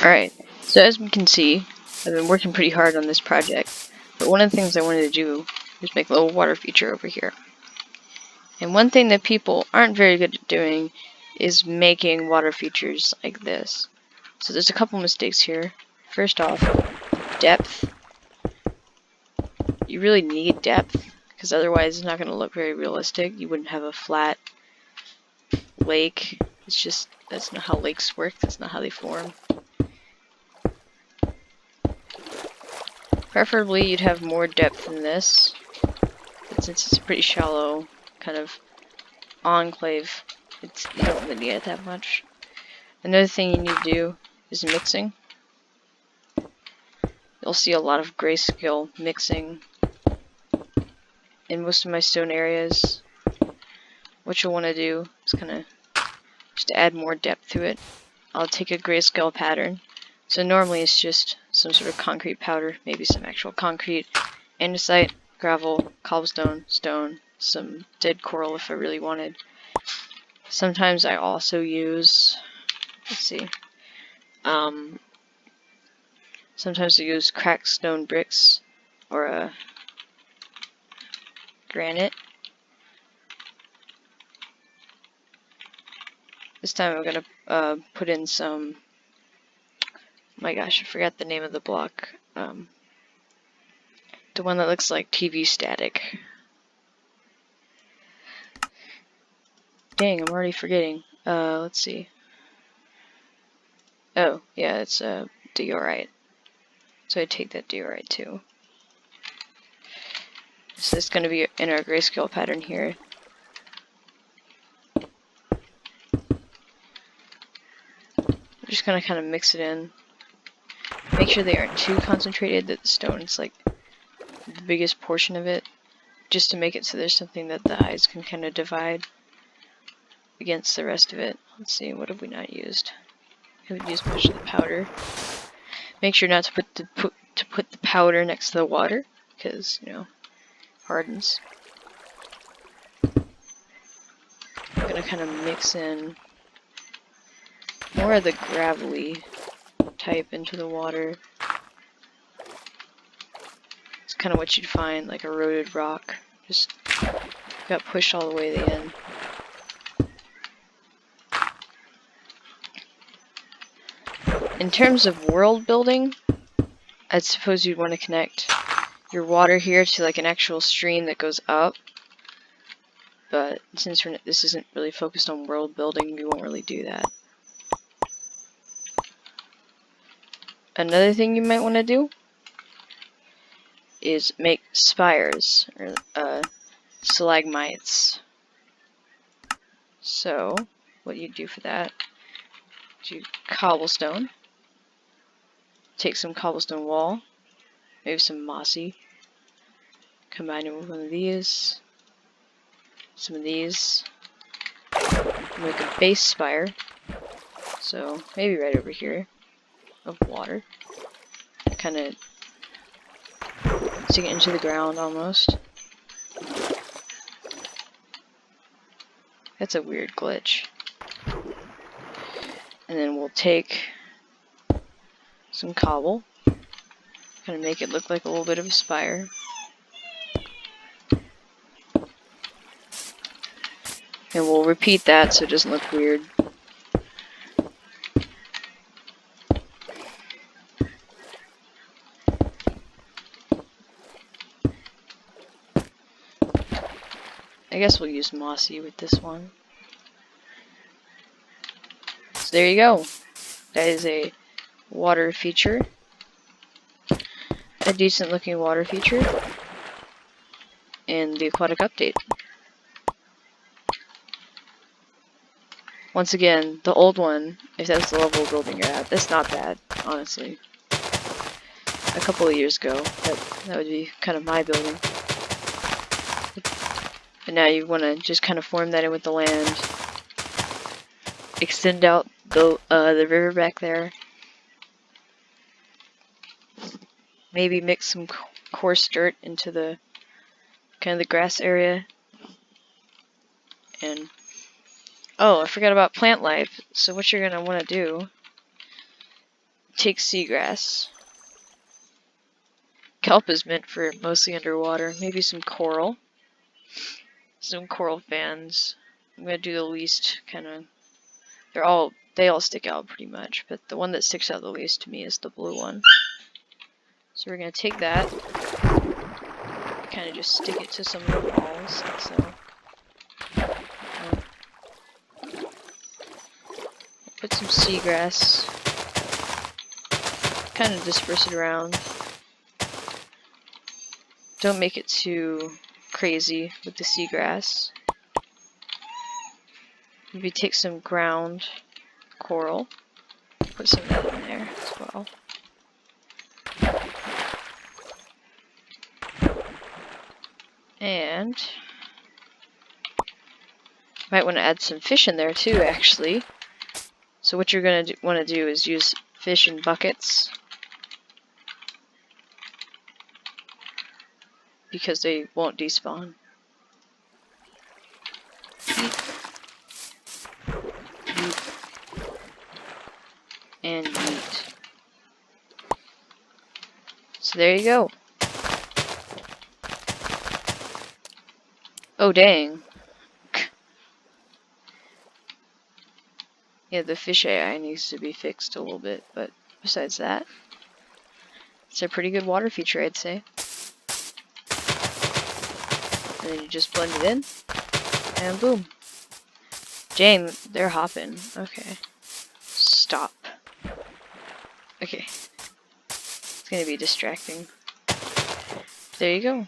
Alright, so as we can see, I've been working pretty hard on this project, but one of the things I wanted to do is make a little water feature over here. And one thing that people aren't very good at doing is making water features like this. So there's a couple mistakes here. First off, depth. You really need depth, because otherwise it's not going to look very realistic. You wouldn't have a flat lake. It's just, that's not how lakes work, that's not how they form. Preferably you'd have more depth than this, but since it's a pretty shallow kind of enclave, you don't really need it that much. Another thing you need to do is mixing. You'll see a lot of grayscale mixing in most of my stone areas. What you'll want to do is kind of just to add more depth to it. I'll take a grayscale pattern. So normally it's just some sort of concrete powder, maybe some actual concrete, andesite, gravel, cobblestone, stone, some dead coral if I really wanted. Sometimes I also use, sometimes I use cracked stone bricks or a granite. This time I'm gonna put in some, my gosh, I forgot the name of the block. The one that looks like TV static. Dang, I'm already forgetting. Let's see. Oh, yeah, it's diorite. So I take that diorite too. So it's going to be in our grayscale pattern here. I'm just going to kind of mix it in. Make sure they aren't too concentrated, that the stone is like the biggest portion of it. Just to make it so there's something that the eyes can kind of divide against the rest of it. Let's see, what have we not used? We haven't used much of the powder. Make sure not to put the powder next to the water, because, you know, hardens. I'm gonna kind of mix in more of the gravelly type into the water. It's kind of what you'd find, like eroded rock. Just got pushed all the way to the end. In terms of world building, I suppose you'd want to connect your water here to like an actual stream that goes up. But since this isn't really focused on world building, we won't really do that. Another thing you might want to do is make spires, or stalagmites. So, what you do for that, do cobblestone, take some cobblestone wall, maybe some mossy, combine it with one of these, some of these, make a base spire, so maybe right over here, of water, kind of sink it into the ground almost. That's a weird glitch. And then we'll take some cobble, kind of make it look like a little bit of a spire. And we'll repeat that so it doesn't look weird. I guess we'll use mossy with this one. So there you go. That is a water feature. A decent looking water feature. And the aquatic update. Once again, the old one, if that's the level of building you're at, that's not bad, honestly. A couple of years ago, that would be kind of my building. But now you want to just kind of form that in with the land. Extend out the river back there. Maybe mix some coarse dirt into the kind of the grass area. And oh, I forgot about plant life. So what you're gonna want to do take seagrass. Kelp is meant for mostly underwater. Maybe some coral. Some coral fans. I'm gonna do the least kind of. They all stick out pretty much, but the one that sticks out the least to me is the blue one. So we're gonna take that, kind of just stick it to some of the walls, like so. Put some seagrass. Kind of disperse it around. Don't make it too crazy with the seagrass. Maybe take some ground coral. Put some of that in there as well. And might want to add some fish in there too, actually. So what you're going to want to do is use fish in buckets, because they won't despawn. And yeet. So there you go. Oh dang. Yeah, the fish AI needs to be fixed a little bit, but besides that, it's a pretty good water feature, I'd say. And then you just blend it in, and boom. Dang, they're hopping. Okay. Stop. Okay. It's gonna be distracting. There you go.